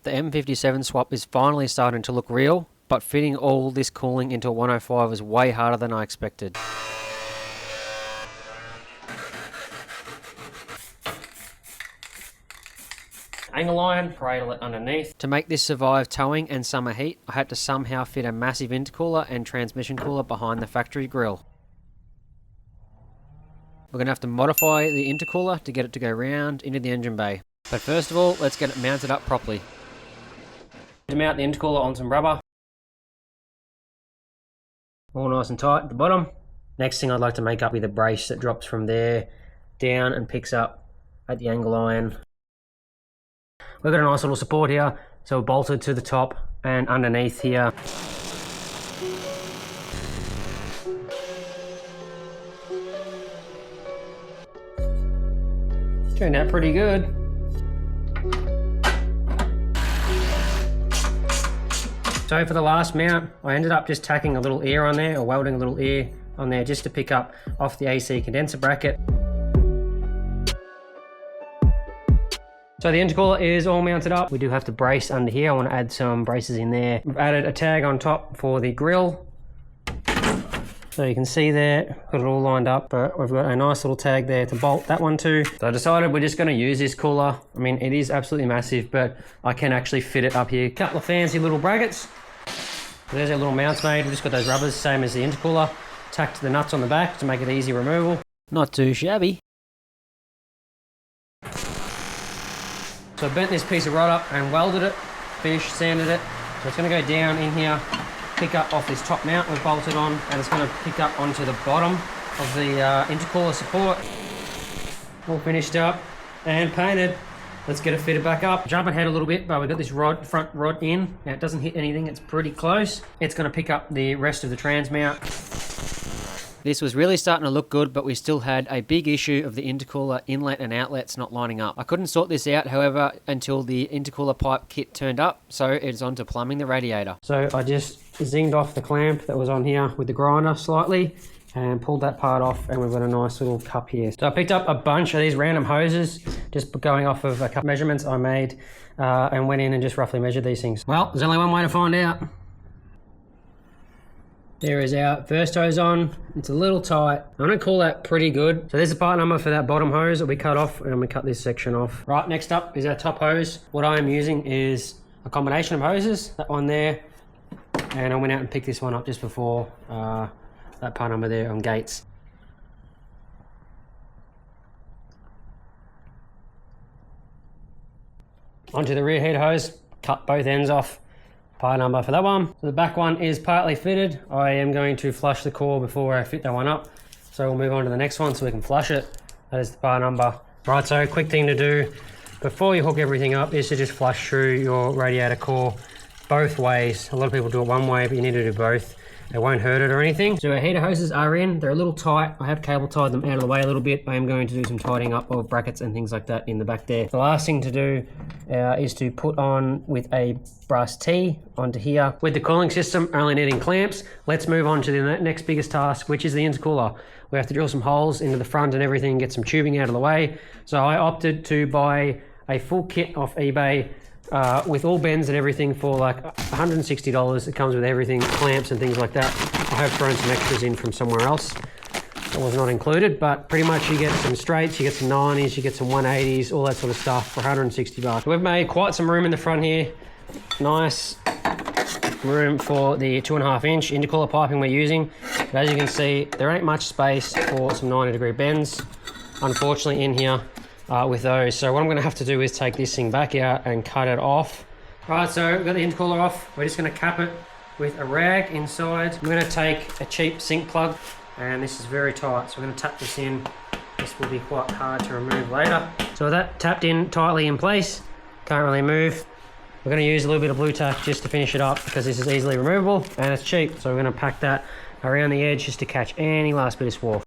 The M57 swap is finally starting to look real, but fitting all this cooling into a 105 was way harder than I expected. Angle iron, cradle it underneath. To make this survive towing and summer heat, I had to somehow fit a massive intercooler and transmission cooler behind the factory grille. We're going to have to modify the intercooler to get it to go round into the engine bay. But first of all, let's get it mounted up properly. Mount the intercooler on some rubber. All nice and tight at the bottom. Next thing I'd like to make up with a brace that drops from there down and picks up at the angle iron. We've got a nice little support here, so we're bolted to the top and underneath here. Turned out pretty good. So for the last mount, I ended up just tacking a little ear on there, or welding a little ear on there just to pick up off the AC condenser bracket. So the intercooler is all mounted up. We do have to brace under here. I want to add some braces in there. We've added a tag on top for the grill. So you can see there, got it all lined up, but we've got a nice little tag there to bolt that one to. So I decided we're just going to use this cooler. I mean, it is absolutely massive, but I can actually fit it up here. A couple of fancy little brackets. There's our little mounts made. We've just got those rubbers, same as the intercooler. Tacked the nuts on the back to make it easy removal. Not too shabby. So I bent this piece of rod up and welded it, finished, sanded it. So it's going to go down in here, pick up off this top mount we've bolted on, and it's going to pick up onto the bottom of the intercooler support. All finished up and painted. Let's get it fitted back up. Jump ahead a little bit, but we've got this front rod in. Now it doesn't hit anything, it's pretty close. It's going to pick up the rest of the trans mount. This was really starting to look good, but we still had a big issue of the intercooler inlet and outlets not lining up. I couldn't sort this out, however, until the intercooler pipe kit turned up, so it's on to plumbing the radiator. So I just zinged off the clamp that was on here with the grinder slightly and pulled that part off, and we've got a nice little cup here. So I picked up a bunch of these random hoses, just going off of a couple measurements I made, and went in and just roughly measured these things. Well, there's only one way to find out. There is our first hose on. It's a little tight. I'm gonna call that pretty good. So there's the part number for that bottom hose that we cut off, and we cut this section off. Right, next up is our top hose. What I am using is a combination of hoses, that one there, and I went out and picked this one up just before that part number there on gates. Onto the rear head hose, cut both ends off. Part number for that one. So the back one is partly fitted. I am going to flush the core before I fit that one up. So we'll move on to the next one so we can flush it. That is the part number. Right, so quick thing to do before you hook everything up is to just flush through your radiator core both ways. A lot of people do it one way, but you need to do both. It won't hurt it or anything. So our heater hoses are in. They're a little tight. I have cable tied them out of the way a little bit. I am going to do some tightening up of brackets and things like that in the back there. The last thing to do is to put on with a brass T onto here. With the cooling system only needing clamps, let's move on to the next biggest task, which is the intercooler. We have to drill some holes into the front and everything, get some tubing out of the way. So I opted to buy a full kit off eBay with all bends and everything for like $160. It comes with everything, clamps and things like that. I have thrown some extras in from somewhere else that was not included, but pretty much you get some straights, you get some 90s, you get some 180s, all that sort of stuff for $160. We've made quite some room in the front here. Nice room for the 2.5 inch intercooler piping we're using. But as you can see, there ain't much space for some 90-degree bends, unfortunately, in here. With those. So what I'm going to have to do is take this thing back out and cut it off. Right, so we've got the intercooler off. We're just going to cap it with a rag inside. I'm going to take a cheap sink plug, and this is very tight, so we're going to tap this in. This will be quite hard to remove later. So with that tapped in tightly in place, can't really move. We're going to use a little bit of blue tack just to finish it up because this is easily removable and it's cheap. So we're going to pack that around the edge just to catch any last bit of swarf.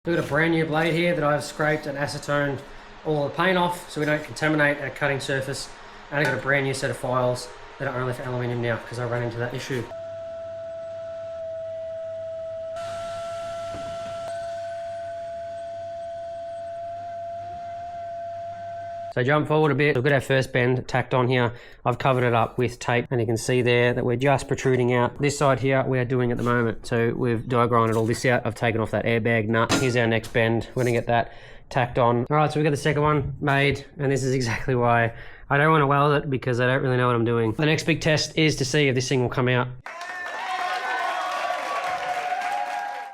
We've got a brand new blade here that I've scraped and acetoned all the paint off so we don't contaminate our cutting surface. And I've got a brand new set of files that are only for aluminium now because I ran into that issue. So So jump forward a bit. We've got our first bend tacked on here. I've covered it up with tape, and you can see there that we're just protruding out. This side here we are doing at the moment. So we've diagrammed all this out. I've taken off that airbag nut. Here's our next bend. We're gonna get that tacked on. All right, so we've got the second one made, and this is exactly why I don't want to weld it, because I don't really know what I'm doing. The next big test is to see if this thing will come out.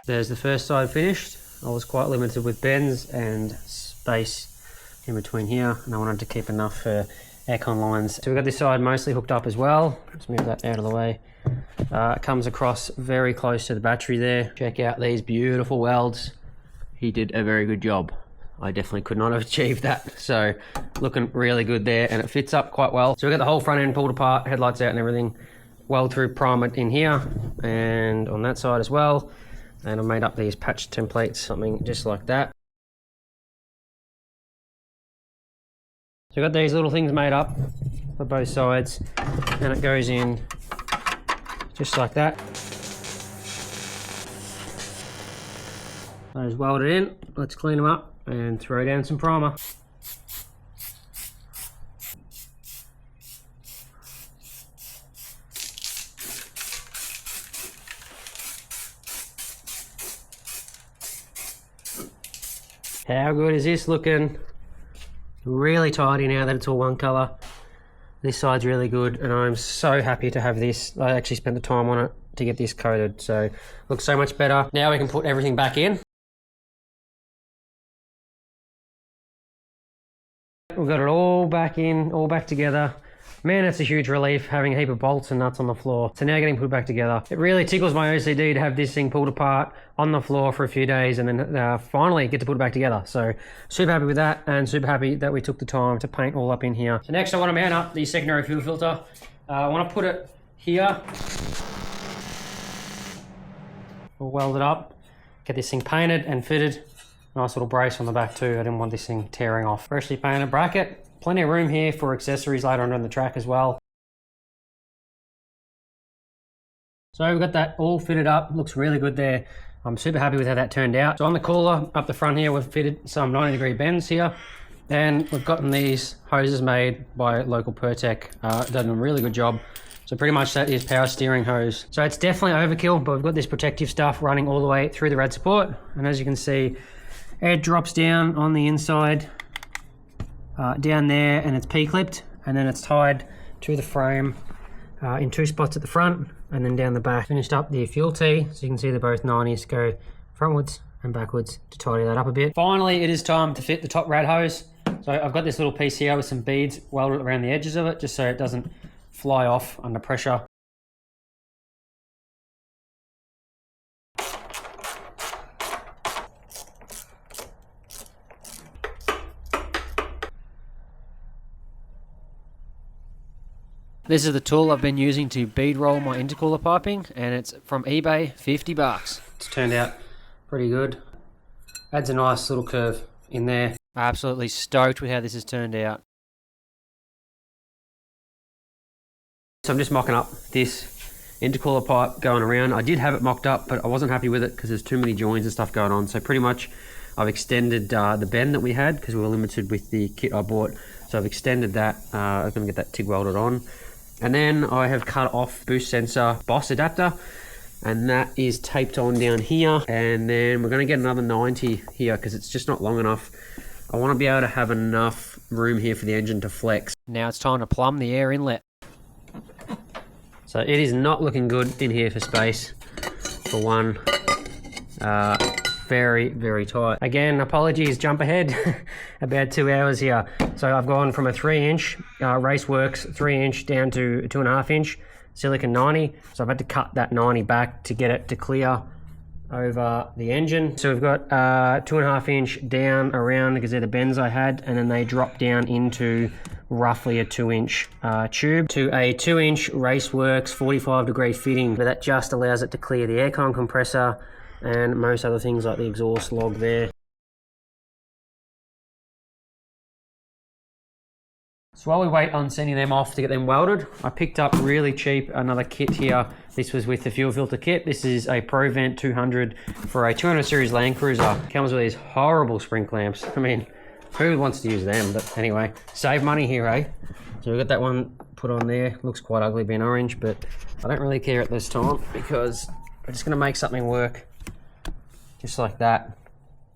There's the first side finished. I was quite limited with bends and space in between here, and I wanted to keep enough for aircon lines. So we've got this side mostly hooked up as well. Let's move that out of the way. It comes across very close to the battery there. Check out these beautiful welds. He did a very good job. I definitely could not have achieved that. So looking really good there, and it fits up quite well. So we've got the whole front end pulled apart, headlights out and everything. Weld through primer in here and on that side as well. And I've made up these patch templates, something just like that. So I've got these little things made up for both sides, and it goes in just like that. Those welded in. Let's clean them up and throw down some primer. How good is this looking? Really tidy now that it's all one colour. This side's really good, and I'm so happy to have this. I actually spent the time on it to get this coated, so looks so much better. Now we can put everything back in. We've got it all back in, all back together. Man, it's a huge relief having a heap of bolts and nuts on the floor. So now getting put back together. It really tickles my OCD to have this thing pulled apart on the floor for a few days, and then finally get to put it back together. So super happy with that, and super happy that we took the time to paint all up in here. So next I want to mount up the secondary fuel filter. I want to put it here. We'll weld it up, get this thing painted and fitted. Nice little brace on the back too. I didn't want this thing tearing off. Freshly painted bracket. Plenty of room here for accessories later on the track as well. So we've got that all fitted up. Looks really good there. I'm super happy with how that turned out. So on the cooler up the front here, we've fitted some 90-degree bends here. And we've gotten these hoses made by local Pertec. Done a really good job. So pretty much that is power steering hose. So it's definitely overkill, but we've got this protective stuff running all the way through the rad support. And as you can see, it drops down on the inside. Down there, and it's P-clipped, and then it's tied to the frame in two spots at the front and then down the back. Finished up the fuel tee, so you can see they're both 90s. Go frontwards and backwards to tidy that up a bit. Finally, it is time to fit the top rad hose. So I've got this little piece here with some beads welded around the edges of it, just so it doesn't fly off under pressure. This is the tool I've been using to bead roll my intercooler piping, and it's from eBay, 50 bucks. It's turned out pretty good. Adds a nice little curve in there. Absolutely stoked with how this has turned out. So I'm just mocking up this intercooler pipe going around. I did have it mocked up, but I wasn't happy with it because there's too many joins and stuff going on. So pretty much I've extended the bend that we had because we were limited with the kit I bought. So I've extended that. I'm going to get that TIG welded on. And then I have cut off boost sensor Boss adapter, and that is taped on down here. And then we're going to get another 90 here because it's just not long enough. I want to be able to have enough room here for the engine to flex. Now it's time to plumb the air inlet. So it is not looking good in here for space, for one. Very, very tight. Again, apologies, jump ahead about 2 hours here. So I've gone from a 3-inch Raceworks 3-inch down to a 2.5-inch silicon 90. So I've had to cut that 90 back to get it to clear over the engine. So we've got 2.5-inch down around because they're the bends I had, and then they drop down into roughly a 2-inch tube to a 2-inch Raceworks 45-degree fitting, but that just allows it to clear the aircon compressor and most other things like the exhaust log there. So while we wait on sending them off to get them welded, I picked up really cheap another kit here. This was with the fuel filter kit. This is a ProVent 200 for a 200 series LandCruiser. Comes with these horrible spring clamps. I mean, Who wants to use them? But anyway, save money here, eh? So we've got that one put on there. Looks quite ugly being orange, but I don't really care at this time because we're just gonna make something work. Just like that.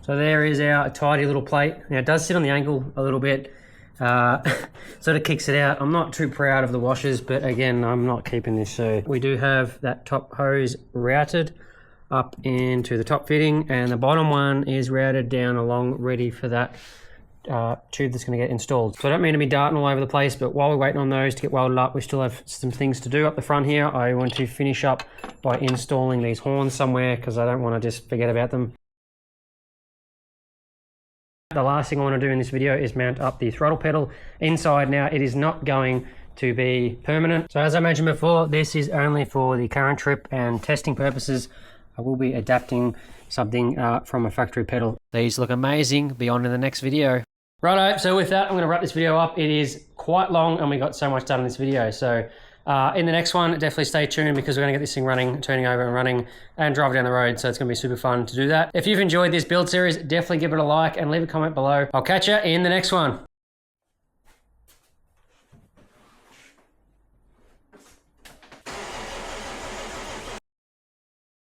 So there is our tidy little plate. Now it does sit on the angle a little bit. Sort of kicks it out. I'm not too proud of the washers, but again, I'm not keeping this. So we do have that top hose routed up into the top fitting, and the bottom one is routed down along, ready for that tube that's going to get installed. So I don't mean to be darting all over the place, but while we're waiting on those to get welded up, we still have some things to do up the front here. I want to finish up by installing these horns somewhere because I don't want to just forget about them. The last thing I want to do in this video is mount up the throttle pedal inside. Now it is not going to be permanent. So as I mentioned before, this is only for the current trip and testing purposes. I will be adapting something from a factory pedal. These look amazing. Be on in the next video. Righto, so with that, I'm going to wrap this video up. It is quite long and we got so much done in this video. So in the next one, definitely stay tuned because we're going to get this thing running, turning over and running and driving down the road. So it's going to be super fun to do that. If you've enjoyed this build series, definitely give it a like and leave a comment below. I'll catch you in the next one.